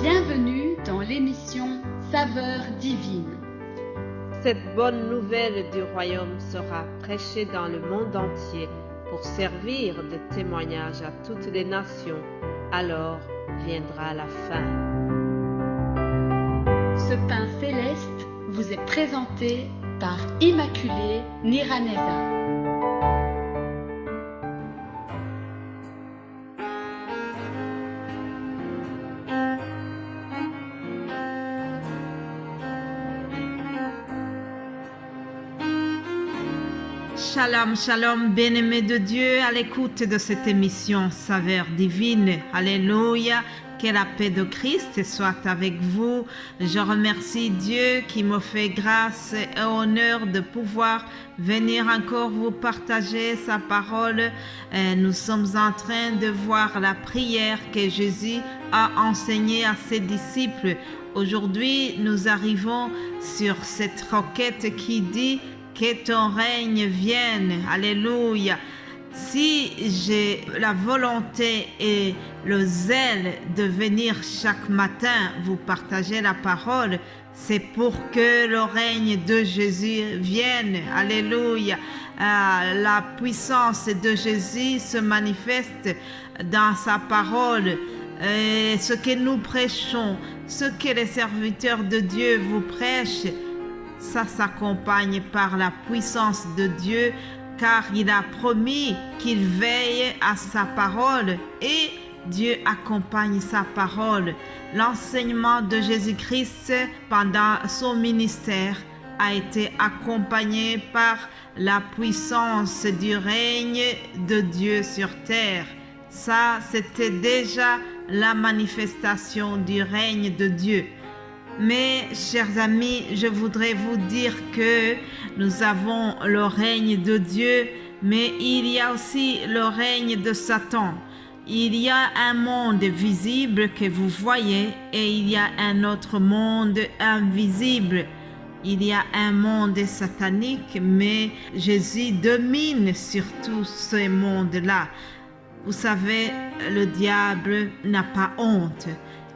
Bienvenue dans l'émission Saveurs divines. Cette bonne nouvelle du royaume sera prêchée dans le monde entier pour servir de témoignage à toutes les nations. Alors viendra la fin. Ce pain céleste vous est présenté par Immaculée Niraneza. Shalom, shalom, bien-aimés de Dieu, à l'écoute de cette émission Saveurs divines. Alléluia, que la paix de Christ soit avec vous. Je remercie Dieu qui me fait grâce et honneur de pouvoir venir encore vous partager sa parole. Nous sommes en train de voir la prière que Jésus a enseignée à ses disciples. Aujourd'hui, nous arrivons sur cette requête qui dit que ton règne vienne. Alléluia. Si j'ai la volonté et le zèle de venir chaque matin vous partager la parole, c'est pour que le règne de Jésus vienne. Alléluia. La puissance de Jésus se manifeste dans sa parole. Ce que nous prêchons, ce que les serviteurs de Dieu vous prêchent, ça s'accompagne par la puissance de Dieu, car il a promis qu'il veille à sa parole et Dieu accompagne sa parole. L'enseignement de Jésus-Christ pendant son ministère a été accompagné par la puissance du règne de Dieu sur terre. Ça, c'était déjà la manifestation du règne de Dieu. Mais, chers amis, je voudrais vous dire que nous avons le règne de Dieu, mais il y a aussi le règne de Satan. Il y a un monde visible que vous voyez et il y a un autre monde invisible. Il y a un monde satanique, mais Jésus domine sur tous ces mondes-là. Vous savez, le diable n'a pas honte.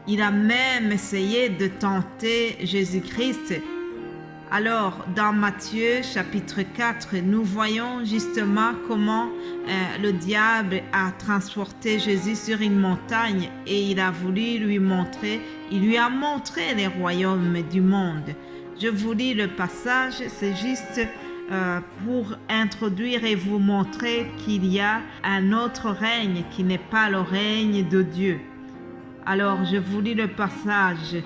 Il a même essayé de tenter Jésus-Christ. Alors, dans Matthieu chapitre 4, nous voyons justement comment le diable a transporté Jésus sur une montagne et il a voulu lui montrer, il lui a montré les royaumes du monde. Je vous lis le passage, c'est juste pour introduire et vous montrer qu'il y a un autre règne qui n'est pas le règne de Dieu. Alors, je vous lis le passage.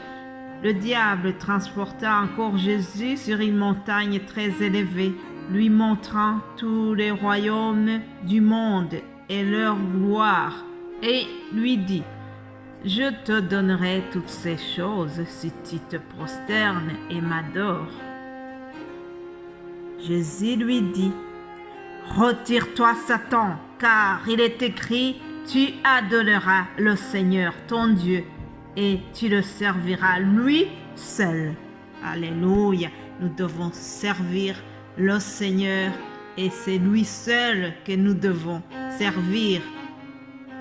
Le diable transporta encore Jésus sur une montagne très élevée, lui montrant tous les royaumes du monde et leur gloire, et lui dit: « Je te donnerai toutes ces choses si tu te prosternes et m'adores. » Jésus lui dit: « Retire-toi, Satan, car il est écrit: tu adoreras le Seigneur ton Dieu et tu le serviras lui seul. » Alléluia. Nous devons servir le Seigneur et c'est lui seul que nous devons servir.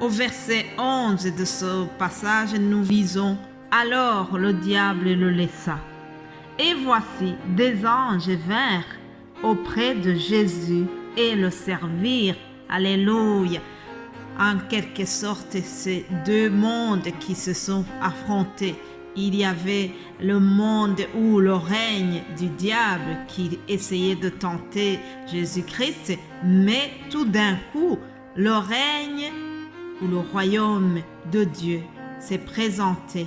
Au verset 11 de ce passage, nous lisons: « Alors le diable le laissa. Et voici, des anges vinrent auprès de Jésus et le servirent. » Alléluia. En quelque sorte, c'est deux mondes qui se sont affrontés. Il y avait le monde où le règne du diable qui essayait de tenter Jésus-Christ, mais tout d'un coup, le règne ou le royaume de Dieu s'est présenté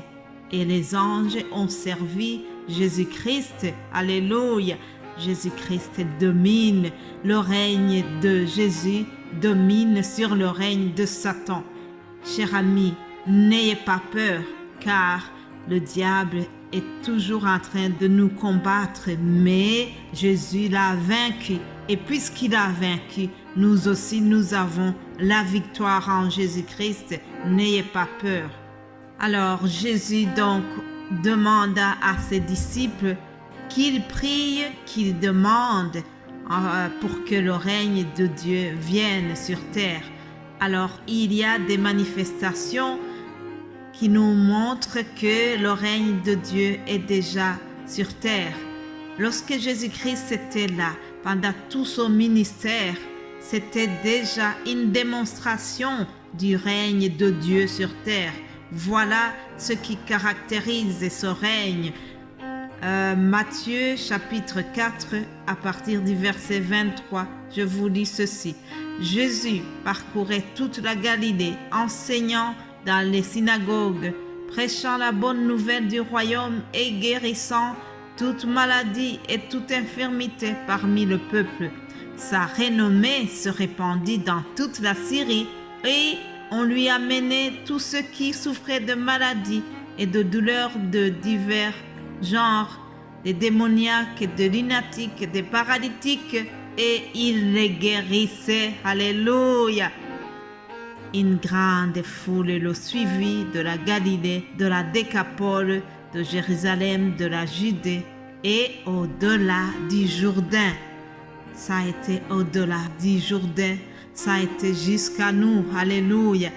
et les anges ont servi Jésus-Christ. Alléluia. Jésus-Christ domine, le règne de Jésus domine sur le règne de Satan. Chers amis, n'ayez pas peur, car le diable est toujours en train de nous combattre, mais Jésus l'a vaincu. Et puisqu'il a vaincu, nous aussi, nous avons la victoire en Jésus-Christ. N'ayez pas peur. Alors Jésus donc demanda à ses disciples qu'ils prient, qu'ils demandent pour que le règne de Dieu vienne sur terre. Alors il y a des manifestations qui nous montre que le règne de Dieu est déjà sur terre. Lorsque Jésus-Christ était là, pendant tout son ministère, c'était déjà une démonstration du règne de Dieu sur terre. Voilà ce qui caractérise ce règne. Matthieu chapitre 4, à partir du verset 23, je vous lis ceci. Jésus parcourait toute la Galilée, enseignant dans les synagogues, prêchant la bonne nouvelle du royaume et guérissant toute maladie et toute infirmité parmi le peuple. Sa renommée se répandit dans toute la Syrie et on lui amenait tous ceux qui souffraient de maladies et de douleurs de divers genres, des démoniaques, des lunatiques, des paralytiques, et il les guérissait. Alléluia! Une grande foule le suivit de la Galilée, de la Décapole, de Jérusalem, de la Judée et au-delà du Jourdain. Ça a été au-delà du Jourdain, ça a été jusqu'à nous. Alléluia!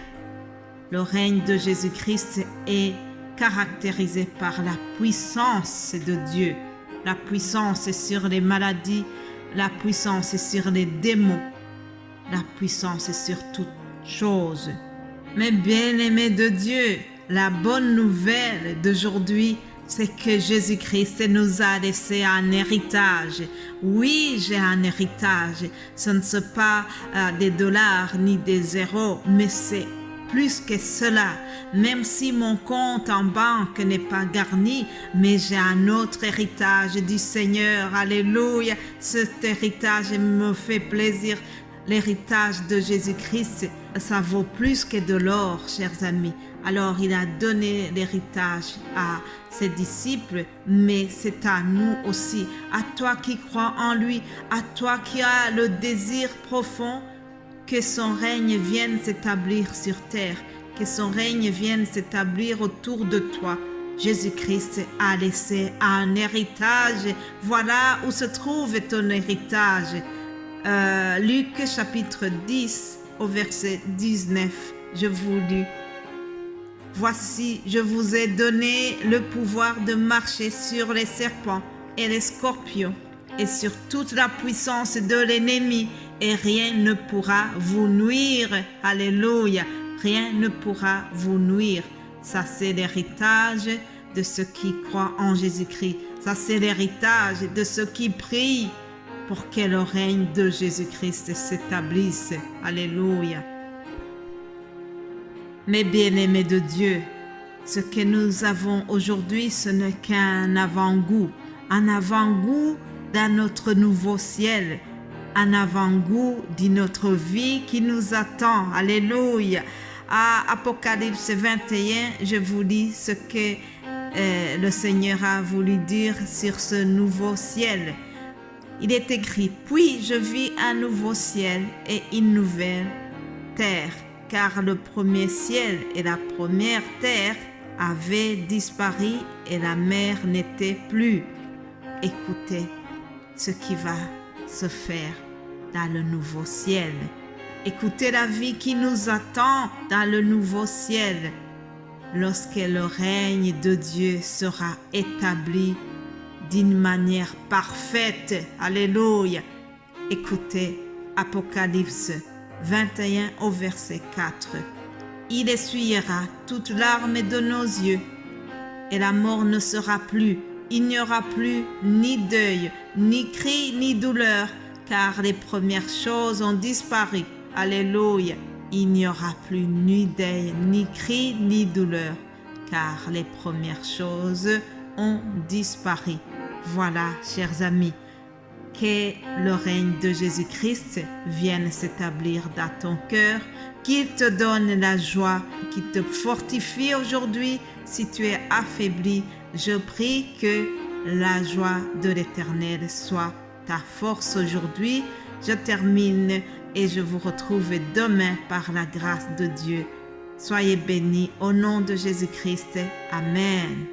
Le règne de Jésus-Christ est caractérisé par la puissance de Dieu. La puissance sur les maladies, la puissance sur les démons, la puissance sur toutes choses. Mais bien-aimés de Dieu, la bonne nouvelle d'aujourd'hui, c'est que Jésus-Christ nous a laissé un héritage. Oui, j'ai un héritage. Ce ne sont pas des dollars ni des zéros, mais c'est plus que cela. Même si mon compte en banque n'est pas garni, mais j'ai un autre héritage du Seigneur. Alléluia. Cet héritage me fait plaisir. L'héritage de Jésus-Christ, ça vaut plus que de l'or, chers amis. Alors, il a donné l'héritage à ses disciples, mais c'est à nous aussi, à toi qui crois en lui, à toi qui as le désir profond que son règne vienne s'établir sur terre, que son règne vienne s'établir autour de toi. Jésus-Christ a laissé un héritage. Voilà où se trouve ton héritage. Luc chapitre 10 au verset 19, je vous lis. Voici, je vous ai donné le pouvoir de marcher sur les serpents et les scorpions et sur toute la puissance de l'ennemi, et rien ne pourra vous nuire. Alléluia. Rien ne pourra vous nuire. Ça, c'est l'héritage de ceux qui croient en Jésus-Christ. Ça, c'est l'héritage de ceux qui prient pour que le règne de Jésus-Christ s'établisse. Alléluia. Mes bien-aimés de Dieu, ce que nous avons aujourd'hui, ce n'est qu'un avant-goût dans notre nouveau ciel, un avant-goût de notre vie qui nous attend. Alléluia. À Apocalypse 21, je vous lis ce que le Seigneur a voulu dire sur ce nouveau ciel. Il est écrit, « Puis je vis un nouveau ciel et une nouvelle terre, car le premier ciel et la première terre avaient disparu et la mer n'était plus. » Écoutez ce qui va se faire dans le nouveau ciel. Écoutez la vie qui nous attend dans le nouveau ciel, lorsque le règne de Dieu sera établi d'une manière parfaite. Alléluia. Écoutez Apocalypse 21 au verset 4. Il essuiera toute larme de nos yeux et la mort ne sera plus. Il n'y aura plus ni deuil, ni cri, ni douleur, car les premières choses ont disparu. Alléluia. Il n'y aura plus ni deuil, ni cri, ni douleur, car les premières choses ont disparu. Voilà, chers amis, que le règne de Jésus-Christ vienne s'établir dans ton cœur, qu'il te donne la joie, qu'il te fortifie aujourd'hui. Si tu es affaibli, je prie que la joie de l'Éternel soit ta force aujourd'hui. Je termine et je vous retrouve demain par la grâce de Dieu. Soyez bénis au nom de Jésus-Christ. Amen.